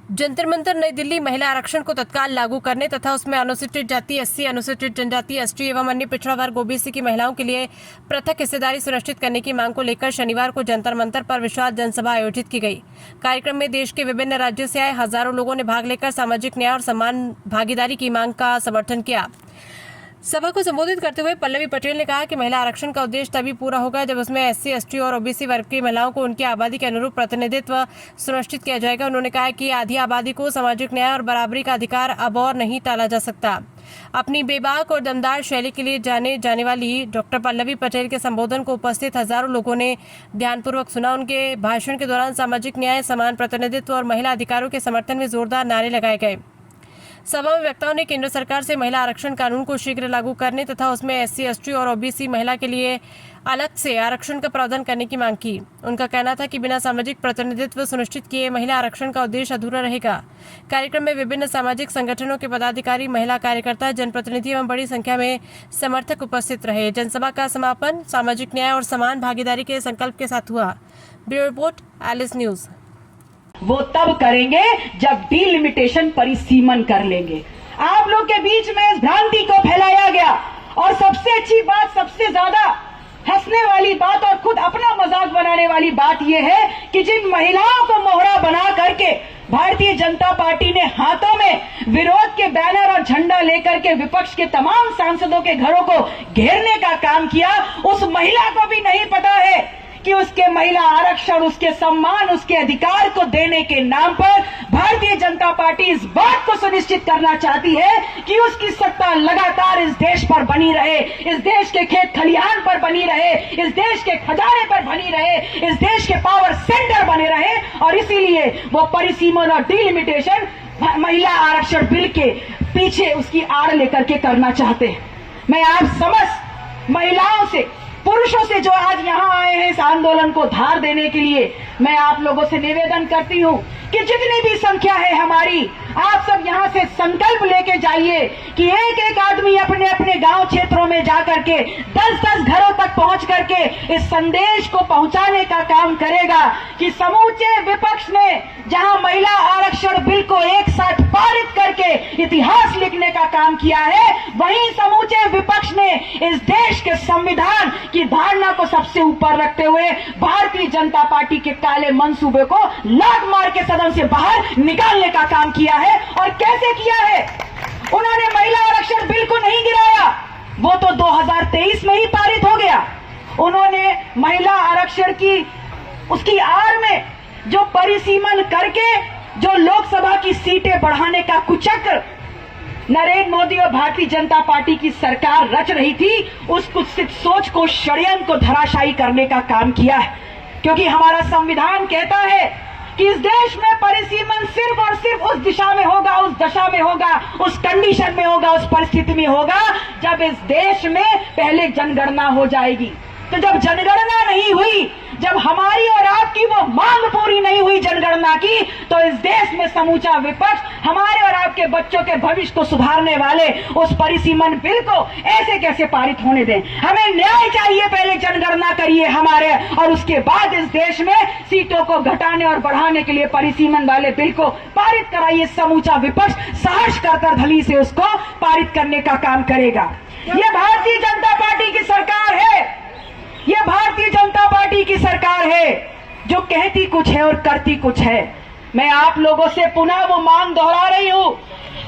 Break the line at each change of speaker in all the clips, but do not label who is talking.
जंतर मंतर नई दिल्ली महिला आरक्षण को तत्काल लागू करने तथा उसमें अनुसूचित जाति एससी, अनुसूचित जनजाति एसटी एवं अन्य पिछड़ा वर्ग ओबीसी की महिलाओं के लिए पृथक हिस्सेदारी सुनिश्चित करने की मांग को लेकर शनिवार को जंतर मंतर पर विशाल जनसभा आयोजित की गई। कार्यक्रम में देश के विभिन्न राज्यों से आए हजारों लोगों ने भाग लेकर सामाजिक न्याय और समान भागीदारी की मांग का समर्थन किया। सभा को संबोधित करते हुए पल्लवी पटेल ने कहा कि महिला आरक्षण का उद्देश्य तभी पूरा होगा जब उसमें एससी, एसटी और ओबीसी वर्ग की महिलाओं को उनकी आबादी के अनुरूप प्रतिनिधित्व सुनिश्चित किया जाएगा। उन्होंने कहा कि आधी आबादी को सामाजिक न्याय और बराबरी का अधिकार अब और नहीं टाला जा सकता। अपनी बेबाक और दमदार शैली के लिए जाने वाली डॉक्टर पल्लवी पटेल के संबोधन को उपस्थित हजारों लोगों ने ध्यानपूर्वक सुना। उनके भाषण के दौरान सामाजिक न्याय, समान प्रतिनिधित्व और महिला अधिकारों के समर्थन में जोरदार नारे लगाए गए। सभा में वक्ताओं ने केंद्र सरकार से महिला आरक्षण कानून को शीघ्र लागू करने तथा उसमें एससी, एसटी और ओबीसी महिला के लिए अलग से आरक्षण का प्रावधान करने की मांग की। उनका कहना था कि बिना सामाजिक प्रतिनिधित्व सुनिश्चित किए महिला आरक्षण का उद्देश्य अधूरा रहेगा। कार्यक्रम में विभिन्न सामाजिक संगठनों के पदाधिकारी, महिला कार्यकर्ता, जनप्रतिनिधि एवं बड़ी संख्या में समर्थक उपस्थित रहे। जनसभा का समापन सामाजिक न्याय और समान भागीदारी के संकल्प के साथ हुआ। Bureau report, Alice news.
वो तब करेंगे जब डिलिमिटेशन परिसीमन कर लेंगे। आप लोग के बीच में इस भ्रांति को फैलाया गया और सबसे अच्छी बात, सबसे ज्यादा हंसने वाली बात और खुद अपना मजाक बनाने वाली बात यह है कि जिन महिलाओं को मोहरा बना करके भारतीय जनता पार्टी ने हाथों में विरोध के बैनर और झंडा लेकर के विपक्ष के तमाम सांसदों के घरों को घेरने का काम किया, उस महिला को भी नहीं पता है कि उसके महिला आरक्षण, उसके सम्मान, उसके अधिकार को देने के नाम पर भारतीय जनता पार्टी इस बात को सुनिश्चित करना चाहती है कि उसकी सत्ता लगातार इस देश पर बनी रहे, इस देश के खेत खलिहान पर बनी रहे, इस देश के खजाने पर बनी रहे, इस देश के पावर सेंटर बने रहे। और इसीलिए वो परिसीमन और डिलिमिटेशन महिला आरक्षण बिल के पीछे उसकी आड़ लेकर के करना चाहते हैं। मैं आप समस्त महिलाओं से, पुरुषों से जो आज यहाँ आए हैं इस आंदोलन को धार देने के लिए, मैं आप लोगों से निवेदन करती हूँ कि जितनी भी संख्या है हमारी, आप सब यहाँ से संकल्प लेके जाइए कि एक एक आदमी अपने अपने गांव क्षेत्रों में जाकर के 10-10 घरों तक पहुंच करके इस संदेश को पहुंचाने का काम करेगा कि समूचे विपक्ष ने जहां महिला आरक्षण बिल को एक साथ पारित करके इतिहास लिखने का काम किया है, वहीं समूचे विपक्ष ने इस देश के संविधान की धारणा को सबसे ऊपर रखते हुए भारतीय जनता पार्टी के काले मंसूबे को लात मार के सदन से बाहर निकालने का काम किया है। और कैसे किया है? उन्होंने महिला आरक्षण बिल को नहीं गिराया, वो तो 2023 में ही पारित हो गया। उन्होंने महिला आरक्षण की उसकी आड़ में जो परिसीमन करके जो लोकसभा की सीटें बढ़ाने का कुचक्र नरेंद्र मोदी और भारतीय जनता पार्टी की सरकार रच रही थी, उस कुत्सित सोच को, षड्यंत्र को धराशायी करने का काम किया है। क्योंकि हमारा संविधान कहता है कि इस देश में परिसीमन सिर्फ और सिर्फ उस दिशा में होगा, उस दशा में होगा, उस कंडीशन में होगा, उस परिस्थिति में होगा जब इस देश में पहले जनगणना हो जाएगी। तो जब जनगणना नहीं हुई, जब हमारी और आपकी वो मांग पूरी नहीं हुई जनगणना की, तो इस देश में समूचा विपक्ष हमारे और आपके बच्चों के भविष्य को सुधारने वाले उस परिसीमन बिल को ऐसे कैसे पारित होने दें? हमें न्याय चाहिए, पहले जनगणना करिए हमारे, और उसके बाद इस देश में सीटों को घटाने और बढ़ाने के लिए परिसीमन वाले बिल को पारित कराइए। समूचा विपक्ष साहस कर धली से उसको पारित करने का काम करेगा। ये भारतीय जनता पार्टी की सरकार है, ये भारतीय जनता पार्टी की सरकार है जो कहती कुछ है और करती कुछ है। मैं आप लोगों से पुनः वो मांग दोहरा रही हूं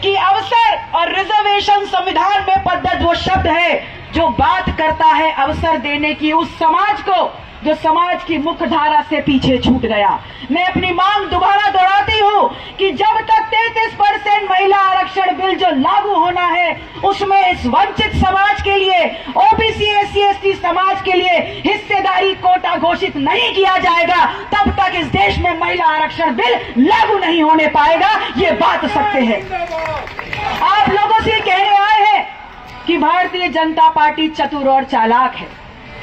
कि अवसर और रिजर्वेशन संविधान में पद्धत वो शब्द है जो बात करता है अवसर देने की उस समाज को जो समाज की मुख्य धारा से पीछे छूट गया। मैं अपनी मांग दोबारा दोहराती हूं कि जब तक 33% महिला आरक्षण बिल जो लागू होना है उसमें इस वंचित समाज के लिए, ओबीसी, एससी, एसटी समाज के लिए हिस्सेदारी कोटा घोषित नहीं किया जाएगा, तब तक इस देश में महिला आरक्षण बिल लागू नहीं होने पाएगा। ये बात सत्य है। आप लोगों से कहने आए हैं कि भारतीय जनता पार्टी चतुर और चालाक है,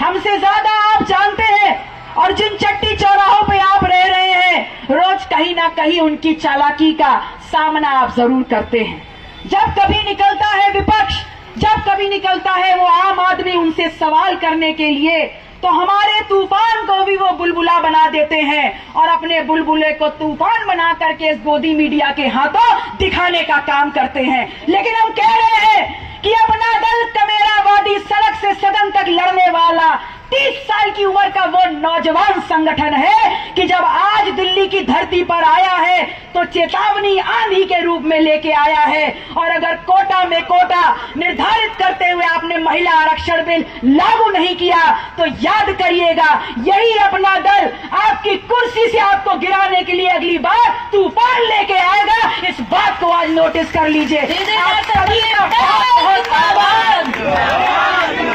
हमसे ज्यादा आप जानते हैं, और जिन चट्टी चौराहों पे आप रह रहे हैं रोज कहीं ना कहीं उनकी चालाकी का सामना आप जरूर करते हैं। जब कभी निकलता है विपक्ष, जब कभी निकलता है वो आम आदमी उनसे सवाल करने के लिए, तो हमारे तूफान को भी वो बुलबुला बना देते हैं और अपने बुलबुले को तूफान बना करके इस गोदी मीडिया के हाथों दिखाने का काम करते हैं। लेकिन हम कह रहे हैं कि अपना दल कमेरावादी सड़क से सदन तक लड़ने वाला 30 साल की उम्र का वो नौजवान संगठन है कि जब आज दिल्ली की धरती पर आया है तो चेतावनी आंधी के रूप में लेके आया है। और अगर कोटा में कोटा निर्धारित करते हुए आपने महिला आरक्षण बिल लागू नहीं किया तो याद करिएगा, यही अपना दल आपकी कुर्सी से आपको गिराने के लिए अगली बार तूफान लेके आएगा। इस बात को आज नोटिस कर लीजिए। आप सभी का बहुत बहुत आभार।